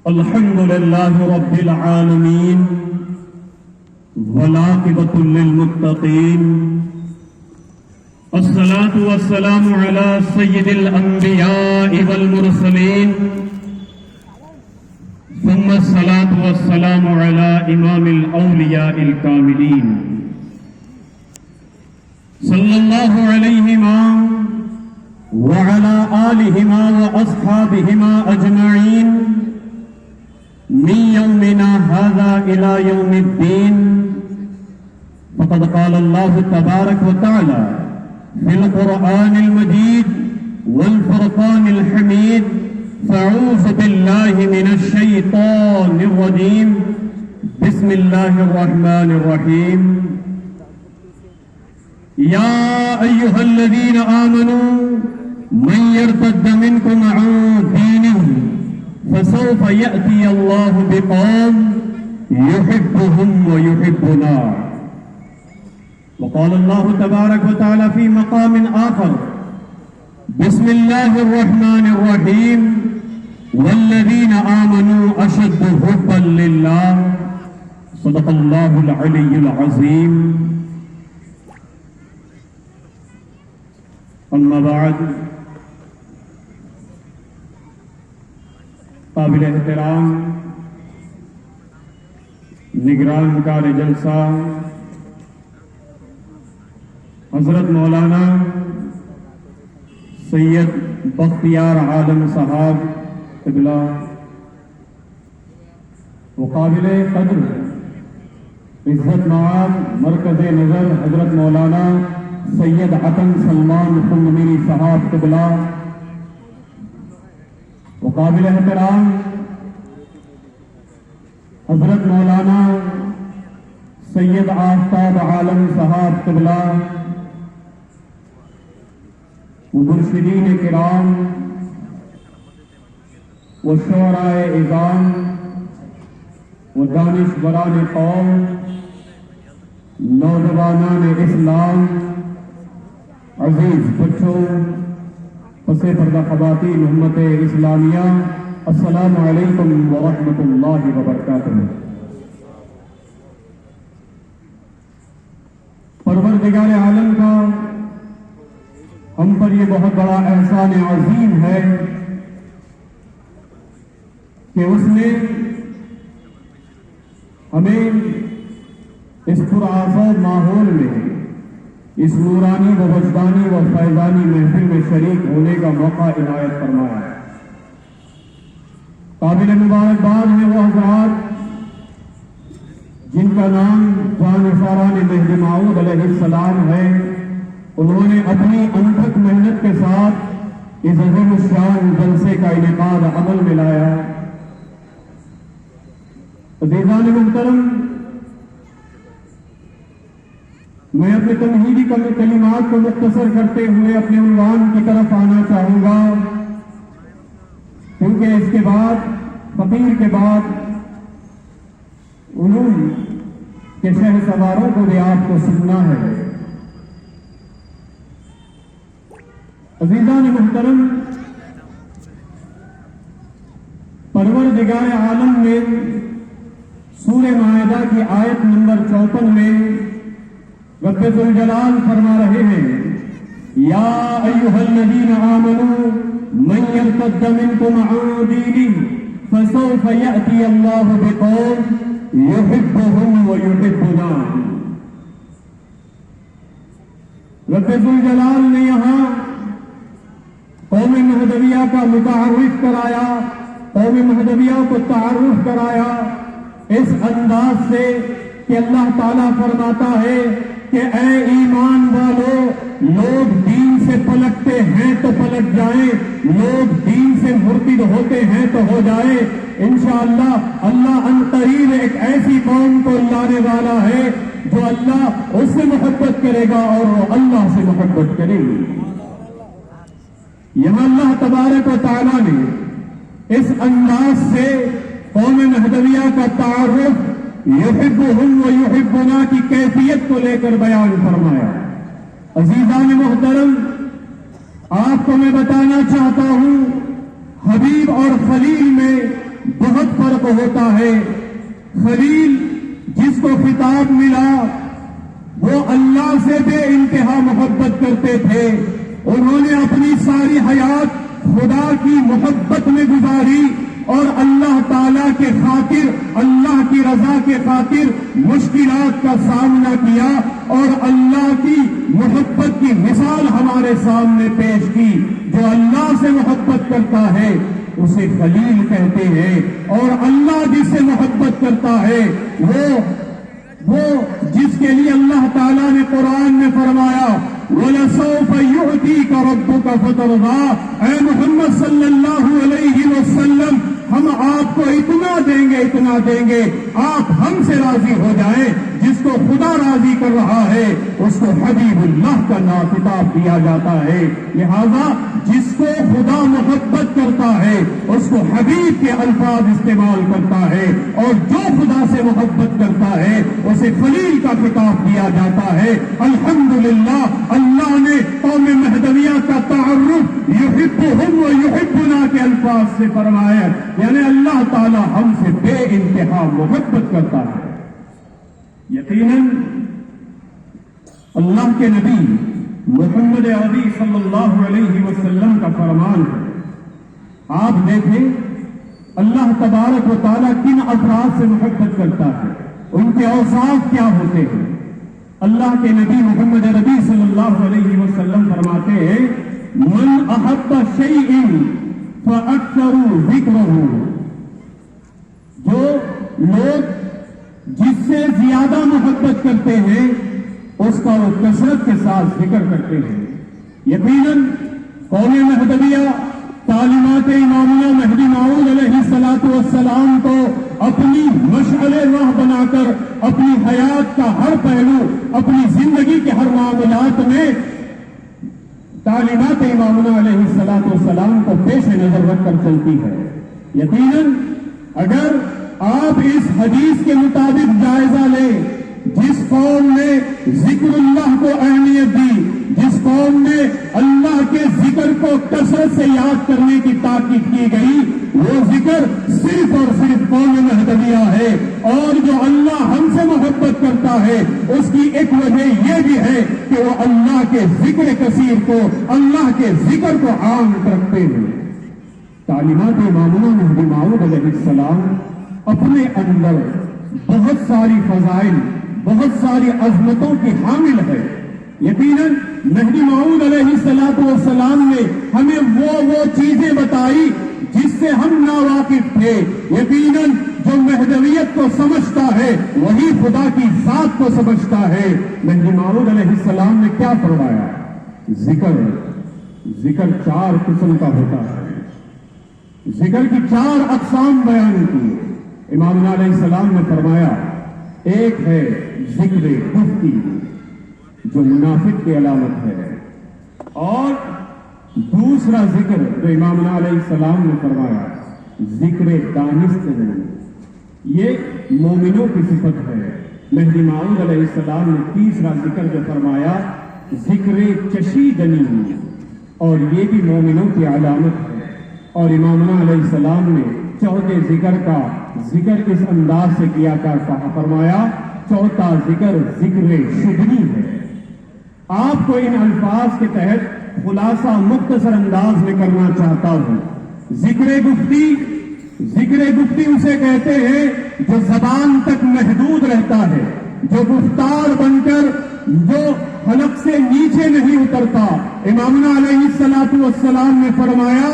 الحمد لله رب العالمين والعاقبة للمتقين الصلاة والسلام على سيد الأنبياء والمرسلين ثم الصلاة والسلام على إمام الأولياء الكاملين صلى الله عليهما وعلى آلهما وأصحابهما أجمعين من يومنا هذا إلى يوم الدين. فقد قال الله تبارك وتعالى في القرآن المجيد والفرقان الحميد: فأعوذ بالله من الشيطان الرجيم، بسم الله الرحمن الرحيم. يا أيها الذين آمنوا من يرتد منكم عن دينه فسوف يأتي الله بقوم يحبهم ويحبنا. وقال الله تبارك وتعالى في مقام آخر: بسم الله الرحمن الرحيم: والذين آمنوا أشد حبا لله. صدق الله العلي العظيم. اما بعد، قابل احترام نگران کار جلسہ حضرت مولانا سید بختیار عالم صاحب قبلہ، وقابل قدر عزت معاب مرکز نظر حضرت مولانا سید عطن سلمان خنگمیری صاحب قبلہ، وقابل احترام حضرت مولانا سید آفتاب عالم صاحب قبلہ، مرشدین کرام و شعراء اعظام و دانشوران قوم، نوجوانان اسلام، عزیز بچوں، پس پردہ خواتین امت اسلامیہ، السلام علیکم ورحمۃ اللہ وبرکاتہ۔ پروردگار عالم کا ہم پر یہ بہت بڑا احسان عظیم ہے کہ اس نے ہمیں اس پرآفت ماحول میں اس نورانی و وجدانی و فیضانی محفل میں شریک ہونے کا موقع عنایت فرمایا ہے۔ قابل مبارکباد ہیں وہ حضرات جن کا نام جانفاران مہدی موعود علیہ السلام ہے۔ انہوں نے اپنی انتھک محنت کے ساتھ اس عظیم الشان جلسے کا انعقاد عمل میں لایا۔ عزیزان محترم، میں اپنے تمہیدی کلمات کو مختصر کرتے ہوئے اپنے عنوان کی طرف آنا چاہوں گا، کیونکہ اس کے بعد فقیر کے بعد علوم کے شہ سواروں کو بھی آپ کو سننا ہے۔ عزیزان محترم، پروردگار عالم میں سورہ مائدہ کی آیت نمبر 54 میں رب ذوالجلال فرما رہے ہیں: یا ایھا الذین آمنوا من یرتد منکم عن دینہ فسوف یأتی اللہ بقوم یحبہم ویحبنا۔ رب ذوالجلال نے یہاں قوم مہدویہ کا متعارف کرایا، قوم مہدویہ کو تعارف کرایا اس انداز سے کہ اللہ تعالیٰ فرماتا ہے کہ اے ایمان والو، لوگ دین سے پلٹتے ہیں تو پلٹ جائیں، لوگ دین سے مرتد ہوتے ہیں تو ہو جائے۔ انشاءاللہ اللہ عنقریب ایک ایسی قوم کو لانے والا ہے جو اللہ اس سے محبت کرے گا اور وہ اللہ سے محبت کرے گی۔ یہاں اللہ تبارک و تعالیٰ نے اس انداز سے قوم مہدویہ کا تعارف یحبہم و یحبنا کی کیفیت کو لے کر بیان فرمایا۔ عزیزان محترم، آپ کو میں بتانا چاہتا ہوں، حبیب اور خلیل میں بہت فرق ہوتا ہے۔ خلیل جس کو خطاب ملا وہ اللہ سے بے انتہا محبت کرتے تھے، انہوں نے اپنی ساری حیات خدا کی محبت میں گزاری اور اللہ تعالیٰ کے خاطر، اللہ کی رضا کے خاطر مشکلات کا سامنا کیا اور اللہ کی محبت کی مثال ہمارے سامنے پیش کی۔ جو اللہ سے محبت کرتا ہے اسے خلیل کہتے ہیں، اور اللہ جس سے محبت کرتا ہے وہ جس کے لیے اللہ تعالیٰ نے قرآن میں فرمایا وَلَسَوْفَ يُعْتِيكَ رَبُّكَ فَتَرْضَىٰ، اے محمد صلی اللہ علیہ وسلم ہم آپ کو اتنا دیں گے آپ ہم سے راضی ہو جائیں۔ جس کو خدا راضی کر رہا ہے اس کو حبیب اللہ کا نام خطاب دیا جاتا ہے۔ لہذا جس کو خدا محبت کرتا ہے اس کو حبیب کے الفاظ استعمال کرتا ہے، اور جو خدا سے محبت کرتا ہے اسے خلیل کا خطاب دیا جاتا ہے۔ الحمدللہ اللہ نے قوم مہدویہ کا تعارف یحبہم و یحبنا کے الفاظ سے فرمایا، یعنی اللہ تعالی ہم سے بے انتہا محبت کرتا ہے۔ یقیناً اللہ کے نبی محمد عربی صلی اللہ علیہ وسلم کا فرمان ہے۔ آپ دیکھیں اللہ تبارک و تعالیٰ کن افراد سے محبت کرتا ہے، ان کے اوصاف کیا ہوتے ہیں۔ اللہ کے نبی محمد عربی صلی اللہ علیہ وسلم فرماتے ہیں من احب شیء فاکثر ذکرہ، جو لوگ جس سے زیادہ محبت کرتے ہیں اس کا وہ کثرت کے ساتھ ذکر کرتے ہیں۔ یقیناً قوم مہدویہ تعلیمات امامنا مہدی موعود علیہ السلام کو اپنی مشعل راہ بنا کر اپنی حیات کا ہر پہلو، اپنی زندگی کے ہر معاملات میں تعلیمات امامنا علیہ السلام کو پیش نظر رکھ کر چلتی ہے۔ یقیناً اگر آپ اس حدیث کے مطابق جائزہ لیں، جس قوم نے ذکر اللہ کو اہمیت دی، جس قوم میں اللہ کے ذکر کو کثرت سے یاد کرنے کی تاکید کی گئی، وہ ذکر صرف اور صرف قوم مہدویہ ہے۔ اور جو اللہ ہم سے محبت کرتا ہے اس کی ایک وجہ یہ بھی ہے کہ وہ اللہ کے ذکر کثیر کو، اللہ کے ذکر کو عام رکھتے ہیں۔ تعلیمات امامنا مہدی موعود علیہ السلام اپنے اندر بہت ساری فضائل، بہت ساری عظمتوں کی حامل ہے۔ یقیناً مہدی موعود علیہ السلام نے ہمیں وہ چیزیں بتائی جس سے ہم ناواقف تھے۔ یقیناً جو مہدویت کو سمجھتا ہے وہی خدا کی ذات کو سمجھتا ہے۔ مہدی موعود علیہ السلام نے کیا فرمایا؟ ذکر 4 قسم کا ہوتا ہے، ذکر کی 4 اقسام بیان کی۔ امامنا علیہ السلام نے فرمایا ایک ہے ذکر گفتی جو منافق کی علامت ہے، اور دوسرا ذکر جو امامنا علیہ السلام نے فرمایا ذکر دانستنی، یہ مومنوں کی صفت ہے۔ مہدی موعود علیہ السلام نے تیسرا ذکر جو فرمایا ذکر چشیدنی، اور یہ بھی مومنوں کی علامت ہے۔ اور امامنا علیہ السلام نے چوتھے ذکر کا ذکر اس انداز سے کیا کر فرمایا چوتھا ذکر شدنی ہے۔ آپ کو ان الفاظ کے تحت خلاصہ مختصر انداز میں کرنا چاہتا ہوں۔ ذکر گفتی اسے کہتے ہیں جو زبان تک محدود رہتا ہے، جو گفتار بن کر جو حلق سے نیچے نہیں اترتا۔ امامنا علیہ السلام نے فرمایا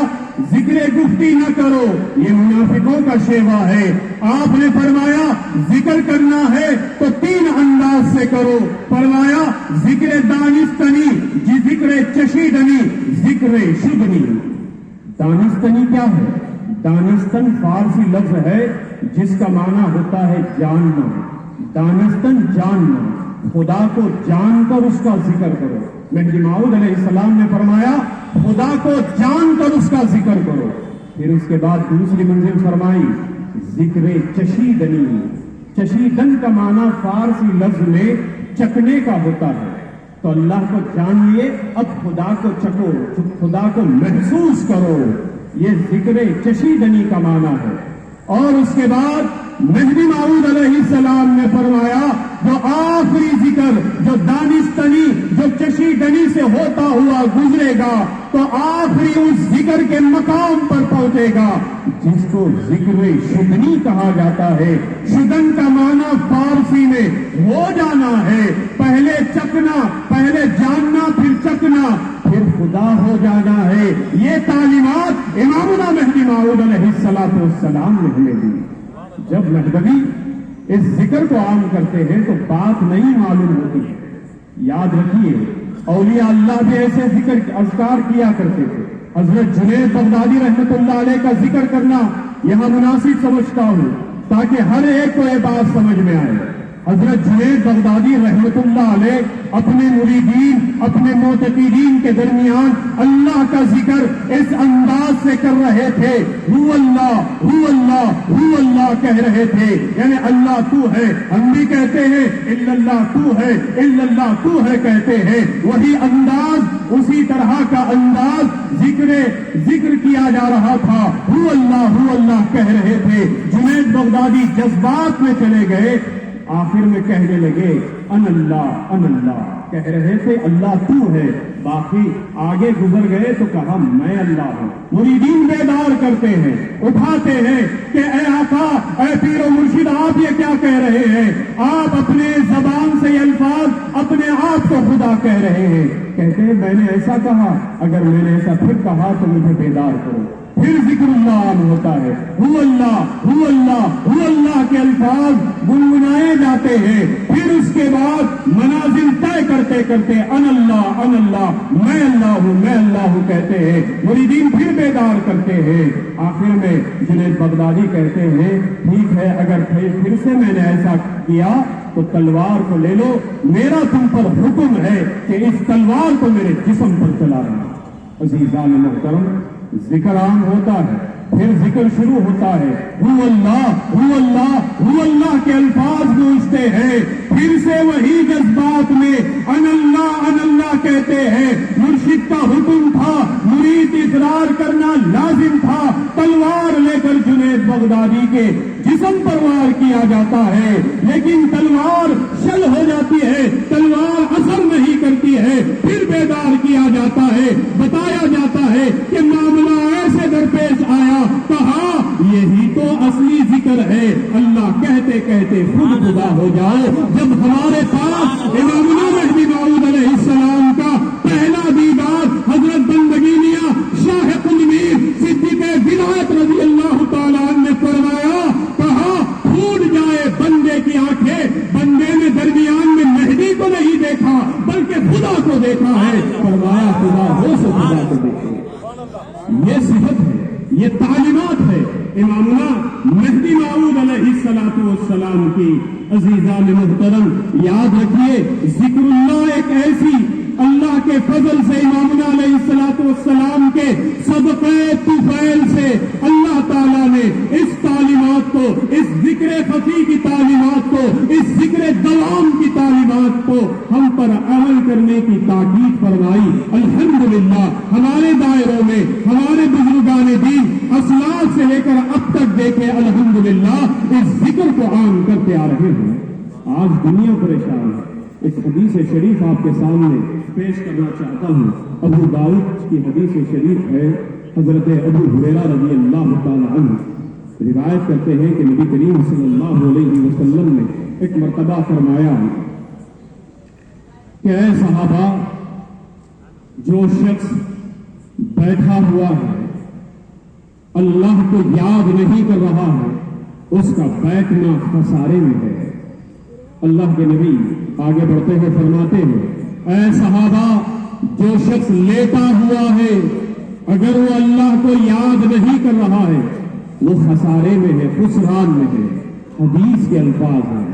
ذکر گفتی نہ کرو، یہ منافقوں کا شیوا ہے۔ آپ نے فرمایا ذکر کرنا ہے تو 3 انداز سے کرو۔ فرمایا ذکر دانستنی، ذکر چشیدنی، ذکر شدنی۔ دانستنی کیا ہے؟ دانستن فارسی لفظ ہے جس کا معنی ہوتا ہے جاننا۔ دانستن جاننا، خدا کو جان کر اس کا ذکر کرو۔ مہدی موعود علیہ السلام نے فرمایا خدا کو جان کر اس کا ذکر کرو۔ پھر اس کے بعد دوسری منزل فرمائی ذکر چشیدنی۔ چشیدن کا معنی فارسی لفظ میں چکنے کا ہوتا ہے۔ تو اللہ کو جان لیے، اب خدا کو چکو، خدا کو محسوس کرو، یہ ذکر چشیدنی کا معنی ہے۔ اور اس کے بعد مہدی موعود علیہ السلام نے فرمایا جو آخری ذکر جو دانستنی جو چشی دنی سے ہوتا ہوا گزرے گا تو آخری اس ذکر کے مقام پر پہنچے گا جس کو ذکر شدنی کہا جاتا ہے۔ شدن کا معنی فارسی میں ہو جانا ہے، پہلے چکنا، پہلے جاننا پھر چکنا پھر خدا ہو جانا ہے۔ یہ تعلیمات امامنا مہدی موعود علیہ السلام نے ہمیں دی۔ جب مہدوی اس ذکر کو عام کرتے ہیں تو بات نہیں معلوم ہوتی ہے۔ یاد رکھیے اولیاء اللہ بھی ایسے ذکر اذکار کیا کرتے تھے۔ حضرت جنید بغدادی رحمت اللہ علیہ کا ذکر کرنا یہاں مناسب سمجھتا ہوں تاکہ ہر ایک کو یہ بات سمجھ میں آئے۔ حضرت جنید بغدادی رحمت اللہ علیہ اپنے مریدین اپنے معتقدین کے درمیان اللہ کا ذکر اس انداز سے کر رہے تھے، ہو اللہ ہو اللہ ہو اللہ کہہ رہے تھے، یعنی اللہ تو ہے، ہم بھی کہتے ہیں الا اللہ تو ہے، الا اللہ تو ہے کہتے ہیں، وہی انداز اسی طرح کا انداز ذکر کیا جا رہا تھا، ہو اللہ کہہ رہے تھے۔ جنید بغدادی جذبات میں چلے گئے، آخر میں کہنے لگے ان اللہ کہہ رہے تھے اللہ تو ہے، باقی آگے گزر گئے تو کہا میں اللہ ہوں۔ مریدین بیدار کرتے ہیں، اٹھاتے ہیں کہ اے آقا اے پیر و مرشد آپ یہ کیا کہہ رہے ہیں؟ آپ اپنے زبان سے یہ الفاظ اپنے آپ کو خدا کہہ رہے ہیں۔ کہتے ہیں میں نے ایسا کہا، اگر میں نے ایسا پھر کہا تو مجھے بیدار کرو۔ پھر ذکر اللہ عام ہوتا ہے، ہو اللہ کے الفاظ گنگنائے جاتے ہیں، پھر اس کے بعد منازل طے کرتے کرتے ان اللہ میں اللہ ہوں کہتے ہیں۔ مریدین پھر بیدار کرتے ہیں، آخر میں جنید بغدادی کہتے ہیں ٹھیک ہے اگر پھر سے میں نے ایسا کیا تو تلوار کو لے لو، میرا تم پر حکم ہے کہ اس تلوار کو میرے جسم پر چلانا۔ عزیزان محترم ذکر عام ہوتا ہے، پھر ذکر شروع ہوتا ہے، ہو اللہ کے الفاظ گونجتے ہیں، پھر سے وہی جذبات میں ان اللہ کہتے ہیں۔ مرشد کا حکم تھا، مرید اقرار کرنا لازم تھا، تلوار لے کر جنید بغدادی کے جسم پر وار کیا جاتا ہے، لیکن تلوار شل ہو جاتی ہے، تلوار اثر نہیں کرتی ہے، پھر بیدار کیا جاتا ہے، بتایا جاتا ہے کہ معاملہ ایسے درپیش آیا، کہا یہی تو اصلی ذکر ہے۔ اللہ کہتے کہتے خود خدا ہو جاؤ۔ جب ہمارے پاس امامنا مہدی موعود علیہ السلام کا پہلا دیدار حضرت بندگی میاں شاہ قطب صدیق ولایت رضی اللہ تعالیٰ عنہ نے فرمایا، کہا پھوٹ جائے بندے کی آنکھیں، بندے نے درمیان میں مہدی کو نہیں دیکھا بلکہ خدا کو دیکھا ہے، فرمایا خدا ہو سو خدا کو دیکھے۔ یہ صفت ہے، یہ تعلیمات ہے امامنا مہدی موعود علیہ السلام کی۔ عزیزان محترم یاد رکھیے ذکر اللہ ایک ایسی اللہ کے فضل سے امامنا علیہ السلام کے صدقے طفیل سے اللہ تعالیٰ نے اس تعلیمات کو، اس ذکر خفی کی تعلیمات کو، اس ذکر دوام کی تعلیمات کو ہم پر عمل کرنے کی تاکید فرمائی۔ الحمدللہ ہمارے دائروں میں ہمارے بزرگان دین اسلاف سے لے کر اب تک دیکھے الحمدللہ اس ذکر کو عام کرتے آ رہے ہیں۔ آج دنیا پریشان ہے۔ ایک حدیث شریف آپ کے سامنے پیش کرنا چاہتا ہوں۔ ابو داؤد کی حدیث شریف ہے، حضرت ابو ہریرہ رضی اللہ تعالی عنہ روایت کرتے ہیں کہ نبی کریم صلی اللہ علیہ وسلم نے ایک مرتبہ فرمایا کہ اے صحابہ، جو شخص بیٹھا ہوا ہے اللہ کو یاد نہیں کر رہا ہے اس کا بیٹھنا خسارے میں ہے۔ اللہ کے نبی آگے بڑھتے ہوئے فرماتے ہیں اے صحابہ، جو شخص لیٹا ہوا ہے اگر وہ اللہ کو یاد نہیں کر رہا ہے وہ خسارے میں ہے، خسران میں ہے۔ حدیث کے الفاظ ہیں،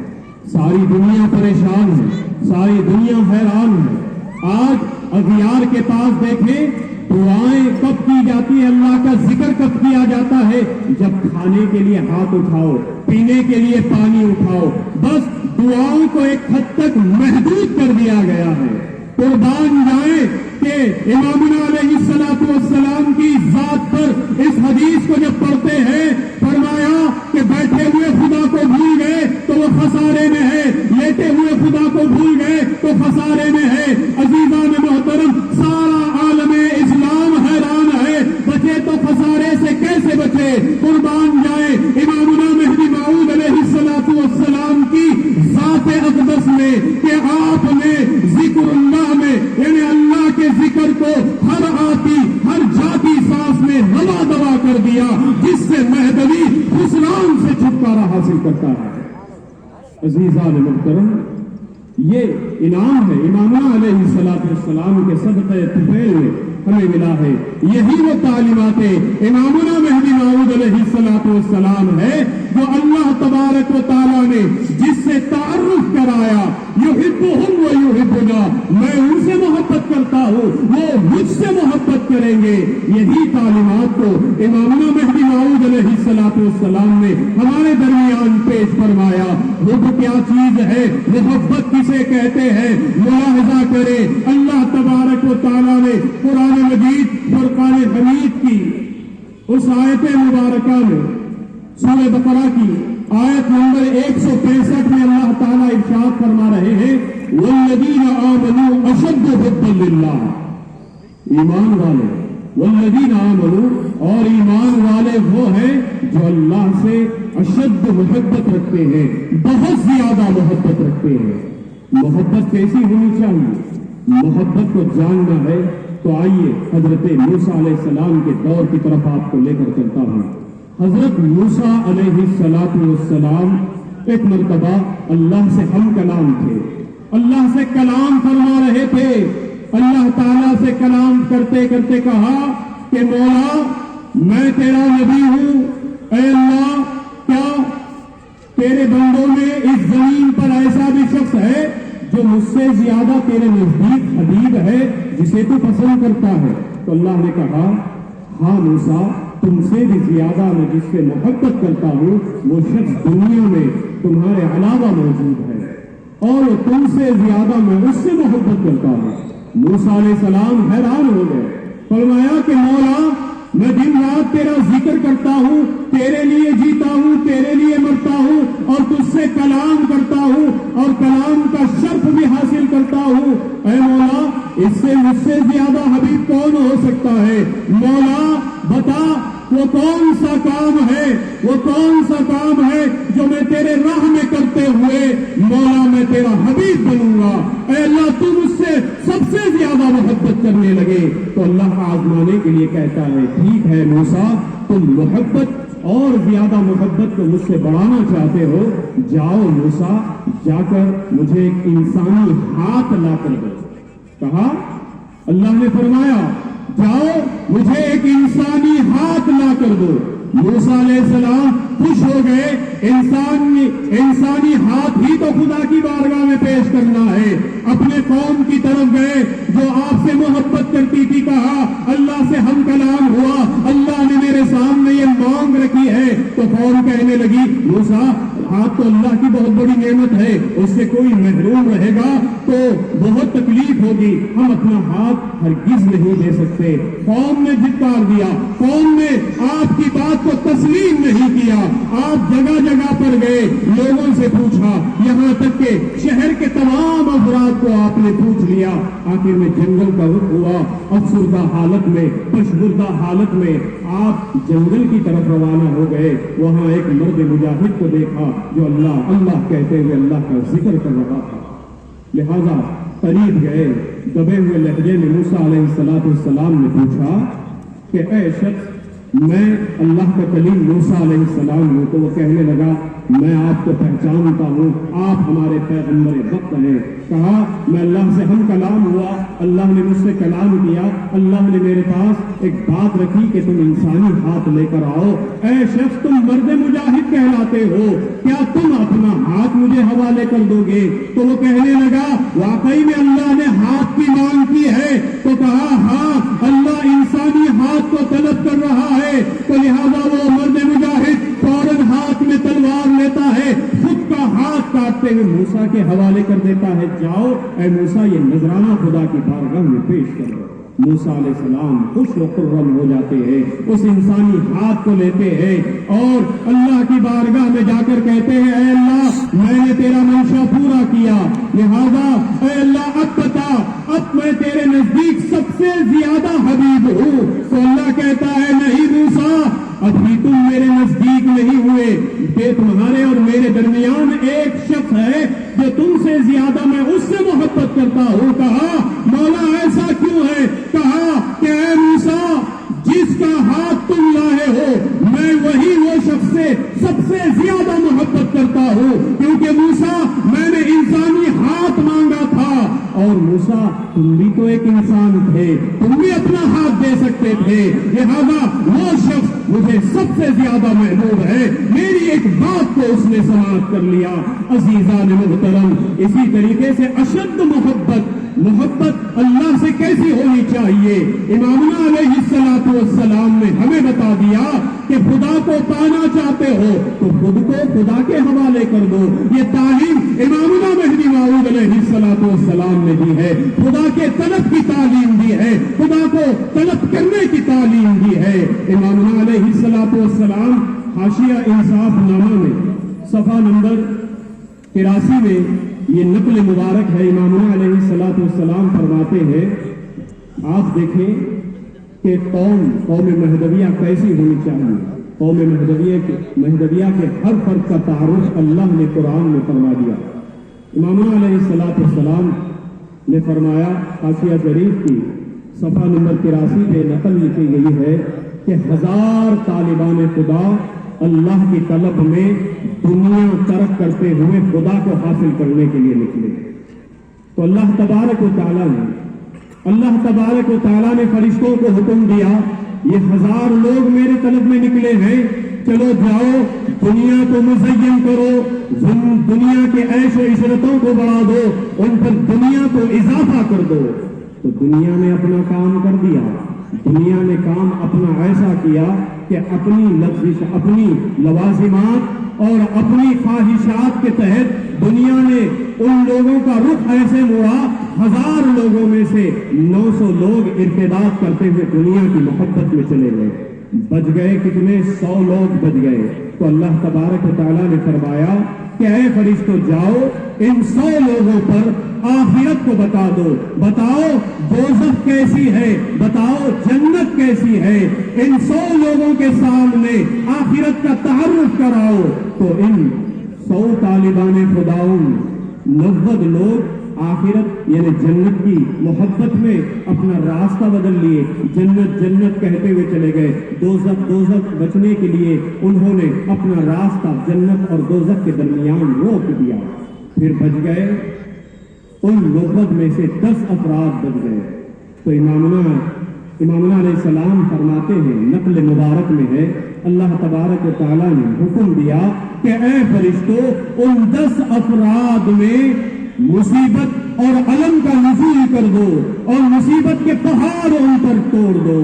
ساری دنیا پریشان ہے، ساری دنیا حیران ہے۔ آج اغیار کے پاس دیکھیں دعائیں کب کی جاتی ہے، اللہ کا ذکر کب کیا جاتا ہے؟ جب کھانے کے لیے ہاتھ اٹھاؤ، پینے کے لیے پانی اٹھاؤ، بس دعاؤں کو ایک حد تک محدود کر دیا گیا ہے۔ قربان جائیں کہ امامنا علیہ السلام کی ذات پر اس حدیث کو جب پڑھتے ہیں فرمایا کو بھول گئے تو خسارے میں ہے۔ عزیزان محترم، سارا عالم اسلام حیران ہے، بچے تو خسارے سے کیسے بچے؟ قربان جائے امامنا مہدی موعود علیہ السلام کی ذات اقدس میں کہ آپ نے ذکر اللہ میں یعنی اللہ کے ذکر کو ہر آتی ہر جاتی سانس میں روا دوا کر دیا، جس سے مہدوی خسران سے چھٹکارا حاصل کرتا ہے۔ عزیزان محترم، یہ انعام ہے امامنا علیہ السلام کے صدقہ طفیل میں ہمیں ملا ہے۔ یہی وہ تعلیمات امامنا مہدی موعود علیہ السلام ہے جو اللہ تبارک و تعالیٰ نے جس سے تعارف کرایا، یحبہم و یحبنا، میں ان سے محبت کرتا ہوں، وہ مجھ سے محبت کریں گے۔ یہی تعلیمات کو امامنا مہدی موعود علیہ السلام نے ہمارے درمیان پیش فرمایا۔ وہ تو کیا چیز ہے، محبت کسے کہتے ہیں؟ ملاحظہ کرے اللہ تبارک و تعالیٰ نے قرآن مجید فرقان حمید کی اس آیت مبارکہ میں سورہ بقرہ کی آیت نمبر 165 میں اللہ تعالیٰ ارشاد فرما رہے ہیں، والذین آمنوا اشد حبا للہ، ایمان والے، والذین آمنوا، اور ایمان والے وہ ہیں جو اللہ سے اشد محبت رکھتے ہیں، بہت زیادہ محبت رکھتے ہیں۔ محبت کیسی ہونی چاہیے؟ محبت کو جاننا ہے تو آئیے حضرت موسیٰ علیہ السلام کے دور کی طرف آپ کو لے کر چلتا ہوں۔ حضرت موسیٰ علیہ السلام ایک مرتبہ اللہ سے ہم کلام تھے، اللہ سے کلام فرما رہے تھے۔ اللہ تعالیٰ سے کلام کرتے کرتے کہا کہ مولا میں تیرا نبی ہوں، اے اللہ کیا تیرے بندوں میں اس زمین پر ایسا بھی شخص ہے جو مجھ سے زیادہ تیرے نزدیک حبیب ہے، جسے تو پسند کرتا ہے؟ تو اللہ نے کہا ہاں موسیٰ، تم سے بھی زیادہ میں جس سے محبت کرتا ہوں وہ شخص دنیا میں تمہارے علاوہ موجود ہے، اور تم سے زیادہ میں اس سے محبت کرتا ہوں۔ موسیٰ علیہ السلام حیران ہو گئے، فرمایا کہ مولا میں دن رات تیرا ذکر کرتا ہوں، تیرے لیے جیتا ہوں، تیرے لیے مرتا ہوں، اور تجھ سے کلام کرتا ہوں اور کلام کا شرف بھی حاصل کرتا ہوں۔ اے مولا اس سے مجھ سے زیادہ حبیب کون ہو سکتا ہے؟ مولا بتا وہ کون سا کام ہے، وہ کون سا کام ہے جو میں تیرے راہ میں کرتے ہوئے مولا میں تیرا حبیب بنوں گا؟ اے اللہ تو مجھ سے سب سے زیادہ محبت کرنے لگے۔ تو اللہ آزمانے کے لیے کہتا ہے ٹھیک ہے موسیٰ، تم محبت اور زیادہ محبت کو مجھ سے بڑھانا چاہتے ہو، جاؤ موسیٰ جا کر مجھے ایک انسانی ہاتھ لا کر دو۔ کہا اللہ نے فرمایا جاؤ مجھے ایک انسانی ہاتھ لا کر دو۔ موسیٰ علیہ السلام خوش ہو گئے، انسانی ہاتھ ہی تو خدا کی بارگاہ میں پیش کرنا ہے۔ اپنے قوم کی طرف گئے جو آپ سے محبت کرتی تھی، کہا اللہ سے ہم کلام ہوا، اللہ نے میرے سامنے یہ مانگ رکھی ہے۔ تو قوم کہنے لگی موسیٰ ہاتھ تو اللہ کی بہت بڑی نعمت ہے، اس سے کوئی محروم رہے گا تو بہت تکلیف ہوگی، ہم اپنا ہاتھ ہرگز نہیں دے سکتے۔ قوم نے جھٹکار دیا، قوم نے آپ کی بات کو تسلیم نہیں کیا۔ آپ جگہ جگہ پر گئے، لوگوں سے پوچھا، یہاں تک کہ شہر کے تمام افراد کو آپ نے پوچھ لیا۔ آخر میں جنگل کا رخ ہوا، افسردہ حالت میں، پشمردہ حالت میں آپ جنگل کی طرف روانہ ہو گئے۔ وہاں ایک مرد مجاہد کو دیکھا جو اللہ اللہ کہتے ہوئے اللہ کا ذکر کر رہا تھا، لہذا قریب گئے، دبے ہوئے لہجے میں موسیٰ علیہ السلام نے پوچھا کہ اے شخص میں اللہ کا کلیم موسیٰ علیہ السلام ہوں۔ تو وہ کہنے لگا میں آپ کو پہچانتا ہوں، آپ ہمارے پیغمبر وقت ہیں۔ کہا میں اللہ سے ہم کلام ہوا، اللہ نے مجھ سے کلام کیا، اللہ نے میرے پاس ایک بات رکھی کہ تم انسانی ہاتھ لے کر آؤ۔ اے شخص تم مرد مجاہد کہلاتے ہو، کیا تم اپنا ہاتھ مجھے حوالے کر دو گے؟ تو وہ کہنے لگا واقعی میں اللہ نے ہاتھ کی مانگ کی ہے۔ تو کہا ہاں اللہ انسانی ہاتھ کو طلب کر رہا ہے، تو لہذا وہ مرد مجاہد فوراً ہاتھ میں تلوار لیتا ہے، خود کا ہاتھ کاٹتے ہوئے موسیٰ کے حوالے کر دیتا ہے، جاؤ اے موسیٰ یہ نذرانہ خدا کی بارگاہ میں پیش کرو۔ موسیٰ علیہ السلام خوش و خرم ہو جاتے ہیں، اس انسانی ہاتھ کو لیتے ہیں اور اللہ کی بارگاہ میں جا کر کہتے ہیں اے اللہ میں نے تیرا منشا پورا کیا، لہذا اے اللہ اب بتا اب میں تیرے نزدیک سب سے زیادہ حبیب ہوں۔ تو اللہ کہتا ہے نہیں موسیٰ ابھی تم میرے نزدیک نہیں ہوئے، کہ تمہارے اور میرے درمیان ایک شخص ہے جو تم سے زیادہ میں اس سے محبت کرتا ہوں۔ کہا مولا ایسا کیوں ہے؟ کہا کہ اے موسیٰ جس کا ہاتھ تم لائے ہو میں وہی وہ شخص سے سب سے زیادہ محبت کرتا ہوں، کیونکہ موسیٰ میں نے انسانی ہاتھ مانگا تھا اور موسیٰ تم بھی تو ایک انسان تھے، تم بھی اپنا ہاتھ دے سکتے تھے، لہذا وہ شخص مجھے سب سے زیادہ محبوب ہے۔ میری ایک بات کو اس نے سماعت کر لیا۔ عزیزان محترم، اسی طریقے سے اشد محبت اللہ سے کیسی ہونی چاہیے؟ امامنا علیہ السلام نے ہمیں بتا دیا کہ خدا کو پانا چاہتے ہو تو خود کو خدا کے حوالے کر دو۔ یہ تعلیم امامنا مہدی موعود علیہ السلام نے دی ہے، خدا کے طلب کی تعلیم دی ہے، خدا کو طلب کرنے کی تعلیم دی ہے۔ امامنا علیہ السلام حاشیہ انصاف نامہ میں صفحہ نمبر 83 میں یہ نقل مبارک ہے۔ امامنا علیہ السلام فرماتے ہیں آپ دیکھیں کہ قوم مہدویہ کیسی ہونی چاہیے۔ قوم مہدویہ کے ہر فرد کا تعارف اللہ نے قرآن میں فرما دیا۔ امامنا علیہ السلام نے فرمایا حاشیہ شریف کی صفحہ نمبر 83 پہ نقل لکھی گئی ہے کہ 1000 طالبان خدا اللہ کی طلب میں دنیا ترک کرتے ہوئے خدا کو حاصل کرنے کے لیے نکلے، تو اللہ تبارک و تعالیٰ نے فرشتوں کو حکم دیا یہ 1000 لوگ میرے طلب میں نکلے ہیں، چلو جاؤ دنیا کو مزین کرو، دنیا کے عیش و عشرتوں کو بڑھا دو، ان پر دنیا کو اضافہ کر دو۔ تو دنیا نے اپنا کام کر دیا، دنیا نے کام اپنا ایسا کیا کہ اپنی لفظ اپنی لوازمات اور اپنی خواہشات کے تحت دنیا نے ان لوگوں کا رخ ایسے موڑا 1000 لوگوں میں سے 900 لوگ ارتداد کرتے ہوئے دنیا کی محبت میں چلے گئے۔ بچ گئے کتنے؟ 100 لوگ بچ گئے۔ تو اللہ تبارک و تعالیٰ نے فرمایا کہ اے فرشتوں جاؤ ان 100 لوگوں پر آخرت کو بتا دو، بتاؤ دوزخ کیسی ہے، بتاؤ جنت کیسی ہے، ان 100 لوگوں کے سامنے آخرت کا تعارف کراؤ۔ تو ان 100 طالبان خداؤں 90 لوگ آخرت یعنی جنت کی محبت میں اپنا راستہ بدل لیے، جنت کہتے ہوئے چلے گئے، دوزخ بچنے کے لیے انہوں نے اپنا راستہ جنت اور دوزخ کے درمیان روک دیا، پھر بچ گئے۔ ان 90 میں سے 10 افراد بچ گئے۔ تو امامنا علیہ السلام فرماتے ہیں نقل مبارک میں ہے اللہ تبارک و تعالیٰ نے حکم دیا کہ اے فرشتوں ان 10 افراد میں مصیبت اور علم کا نزول کر دو اور مصیبت کے پہاڑ ان پر توڑ دو۔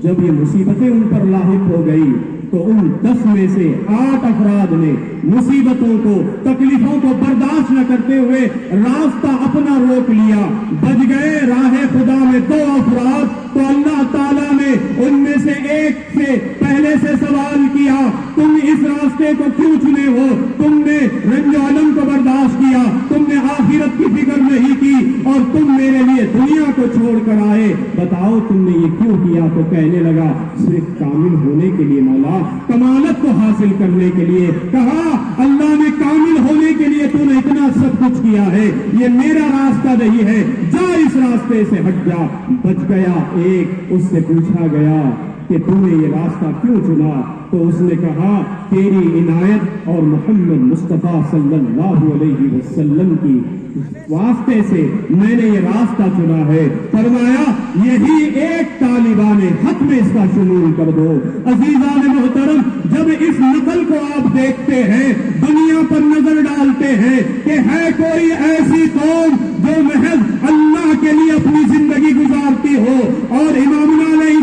جب یہ مصیبتیں ان پر لاحق ہو گئی تو ان 10 میں سے 8 افراد نے مصیبتوں کو تکلیفوں کو برداشت نہ کرتے ہوئے راستہ اپنا روک لیا، بچ گئے راہ خدا میں 2 افراد۔ تو اللہ تعالیٰ نے ان میں سے ایک سے پہلے سے سوال کیا تم اس راستے کو کیوں چنے ہو؟ تم نے رنج و علم کو برداشت کیا، تم نے آخرت کی فکر نہیں کی اور تم میرے لیے دنیا کو چھوڑ کر آئے، بتاؤ تم نے یہ کیوں کیا؟ تو کہنے لگا صرف کامل ہونے کے لیے مولا، کمالت کو حاصل کرنے کے لیے۔ کہا اللہ نے کامل ہونے کے لیے تو نے اتنا سب کچھ کیا ہے، یہ میرا راستہ نہیں ہے، جا اس راستے سے ہٹ جا۔ بچ گیا ایک، اس سے پوچھا گیا کہ تم نے یہ راستہ کیوں چنا؟ تو اس نے کہا تیری عنایت اور محمد مصطفیٰ صلی اللہ علیہ وسلم کی واسطے سے میں نے یہ راستہ چنا ہے۔ فرمایا یہی ایک طالبان حق میں اس کا شمول کر دو۔ عزیزان محترم، جب اس نقل کو آپ دیکھتے ہیں، دنیا پر نظر ڈالتے ہیں کہ ہے کوئی ایسی قوم جو محض اللہ کے لیے اپنی زندگی گزارتی ہو، اور امامنا علیہ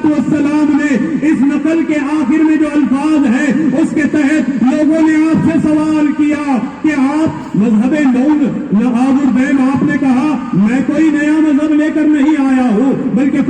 السلام نے اس نقل کے آخر میں جو الفاظ ہیں اس کے تحت لوگوں نے آپ سے سوال کیا کہ آپ مذہب آپ نے کہا میں کوئی نیا مذہب لے کر نہیں آیا ہوں، بلکہ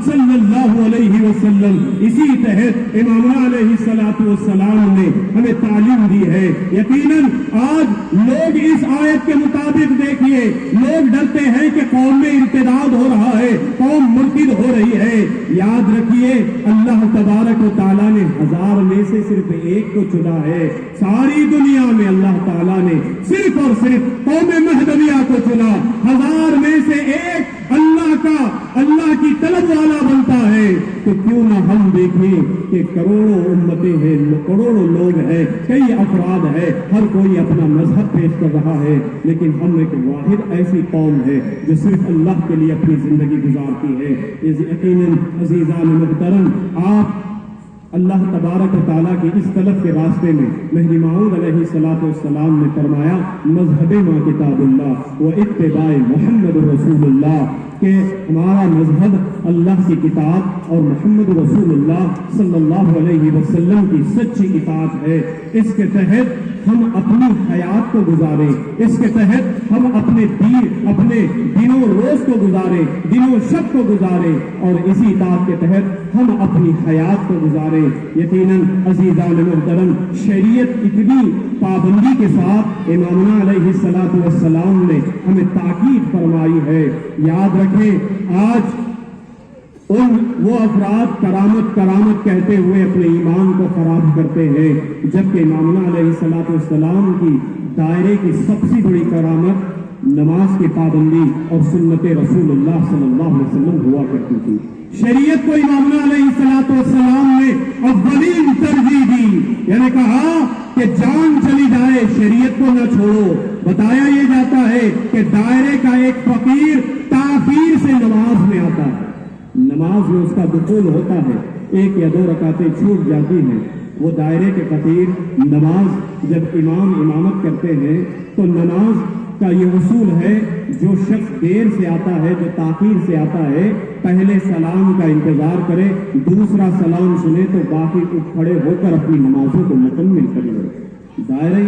صلی اللہ علیہ وسلم. اسی تحت امامنا علیہ السلام نے ہمیں تعلیم دی ہے. یقیناً آج لوگ اس آیت کے مطابق دیکھیے لوگ ڈرتے ہیں کہ قوم میں ارتداد ہو رہا ہے, قوم مرتد ہو رہی ہے. یاد رکھیے اللہ تبارک و تعالیٰ نے 1000 میں سے صرف ایک کو چنا ہے. ساری دنیا میں اللہ تعالیٰ نے صرف اور صرف قوم مہدویہ کو چنا. 1000 میں سے ایک اللہ کی طلب والا بنتا ہے. تو کیوں نہ ہم دیکھیں کہ کروڑوں امتیں ہیں, کروڑوں لوگ ہیں, کئی افراد ہیں, ہر کوئی اپنا مذہب پیش کر رہا ہے, لیکن ہم ایک واحد ایسی قوم ہے جو صرف اللہ کے لیے اپنی زندگی گزارتی ہے. یقیناً عزیزان محترم, آپ اللہ تبارک و تعالیٰ کی اس طلب کے راستے میں مہدی موعود علیہ السلام نے فرمایا مذہب ما کتاب اللہ و اتباع محمد رسول اللہ, کہ ہمارا مذہب اللہ کی کتاب اور محمد رسول اللہ صلی اللہ علیہ وسلم کی سچی اطاعت ہے. اس کے تحت ہم اپنی حیات کو گزاریں, اس کے تحت ہم اپنے دنوں روز کو گزاریں, دنوں شب کو گزاریں, اور اسی اطاعت کے تحت ہم اپنی حیات کو گزاریں. یقیناً عزیزان محترم, شریعت اتنی پابندی کے ساتھ امامنا علیہ السلام نے ہمیں تاکید فرمائی ہے. یاد رکھیں آج وہ افراد کرامت کہتے ہوئے اپنے ایمان کو خراب کرتے ہیں, جبکہ امامنا علیہ السلام کی دائرے کی سب سے بڑی کرامت نماز کی پابندی اور سنت رسول اللہ صلی اللہ علیہ وسلم ہوا کرتی تھی. شریعت کو امامنا علیہ السلام نے اولین ترجیح دی, یعنی کہا کہ جان چلی جائے شریعت کو نہ چھوڑو. بتایا یہ جاتا ہے کہ دائرے کا ایک فقیر تاخیر سے نماز میں آتا ہے, نماز میں اس کا دخول ہوتا ہے, 1 یا 2 رکعتیں چھوٹ جاتی ہیں. وہ دائرے کے فقیر نماز جب امام امامت کرتے ہیں تو نماز کا یہ اصول ہے, جو شخص دیر سے آتا ہے, جو تاخیر سے آتا ہے, پہلے سلام کا انتظار کرے, دوسرا سلام سنے تو باقی اٹھ کھڑے ہو کر اپنی نمازوں کو مکمل کر لے.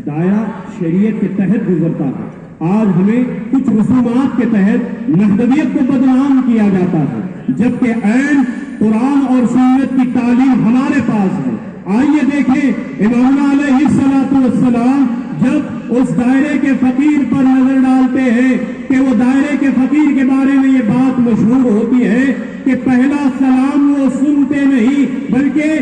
دائرہ شریعت کے تحت گزرتا ہے. آج ہمیں کچھ رسومات کے تحت مہدویت کو بدنام کیا جاتا ہے, جبکہ عین قرآن اور سنت کی تعلیم ہمارے پاس ہے. آئیے دیکھیں امامنا علیہ السلام جب اس دائرے کے فقیر پر نظر ڈالتے ہیں کہ وہ دائرے کے فقیر کے بارے میں یہ بات مشہور ہوتی ہے کہ پہلا سلام وہ سنتے نہیں, بلکہ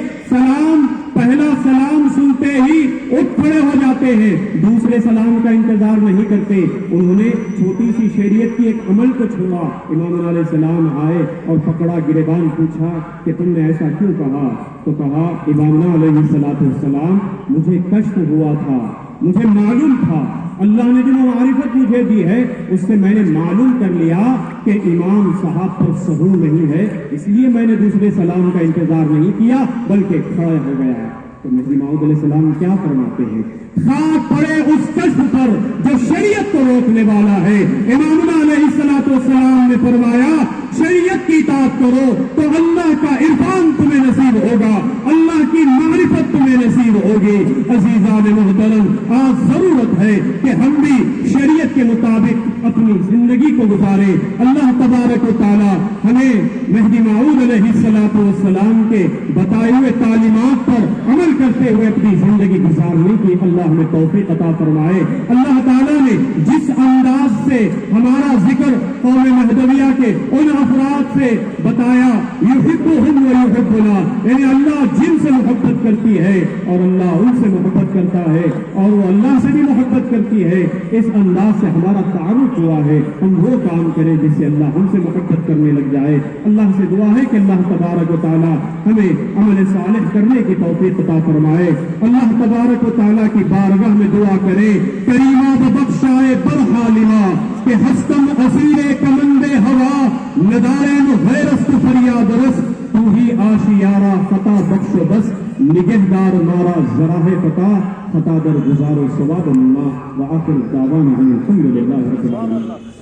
پہلا سلام سنتے ہی اٹھ کھڑے ہو جاتے ہیں, دوسرے سلام کا انتظار نہیں کرتے. انہوں نے چھوٹی سی شریعت کی ایک عمل کو چھوڑا. امام علیہ السلام آئے اور پکڑا گریبان, پوچھا کہ تم نے ایسا کیوں کہا؟ تو کہا امام علیہ السلام مجھے کشف ہوا تھا, مجھے معلوم تھا, اللہ نے جو معرفت مجھے دی ہے اس سے میں نے معلوم کر لیا کہ امام صاحب پر سہو نہیں ہے, اس لیے میں نے دوسرے سلام کا انتظار نہیں کیا بلکہ کھڑا ہو گیا. تو مہدی موعود علیہ السلام کیا فرماتے ہیں؟ خاک پڑے اس کشف پر جو شریعت کو روکنے والا ہے. امامنا علیہ السلام نے فرمایا شریعت کی اطاعت کرو تو اللہ کا عرفان تمہیں نصیب ہوگا, اللہ کی معرفت تمہیں نصیب ہوگی. عزیزان محترم, آج ضرورت ہے کہ ہم بھی شریعت کے مطابق اپنی زندگی کو گزاریں. اللہ تبارک و تعالی ہمیں مہدی موعود علیہ السلام کے بتائے ہوئے تعلیمات پر عمل کرتے ہوئے اپنی زندگی گزارنے کی اللہ ہمیں توفیق عطا فرمائے. اللہ تعالیٰ نے جس انداز سے ہمارا ذکر قوم مہدویہ کے ان افراد سے بتایا, یحبہم و یحبنا, یعنی اللہ جن سے محبت کرتی ہے اور اللہ ان سے محبت کرتا ہے اور وہ اللہ سے بھی محبت کرتی ہے, اس انداز سے ہمارا تعارف ہوا ہے. ہم وہ کام کریں جس سے اللہ ہم سے محبت کرنے لگ جائے. اللہ سے دعا ہے کہ اللہ تبارک و تعالی ہمیں عمل صالح کرنے کی توفیق عطا فرمائے. اللہ تبارک و تعالی کی بارگاہ میں دعا کرے کریمہ ببخشائے برحالما کہ ہستم اسیر کمند ہوا ندارین غیرست فریاد رس, تو ہی آشیارہ فتح بخش و بس, نگہدار مارا ذراہ فتح فتح در گزار و ثواب اللہ. وآخر دعوانا الحمدللہ رب العالمین.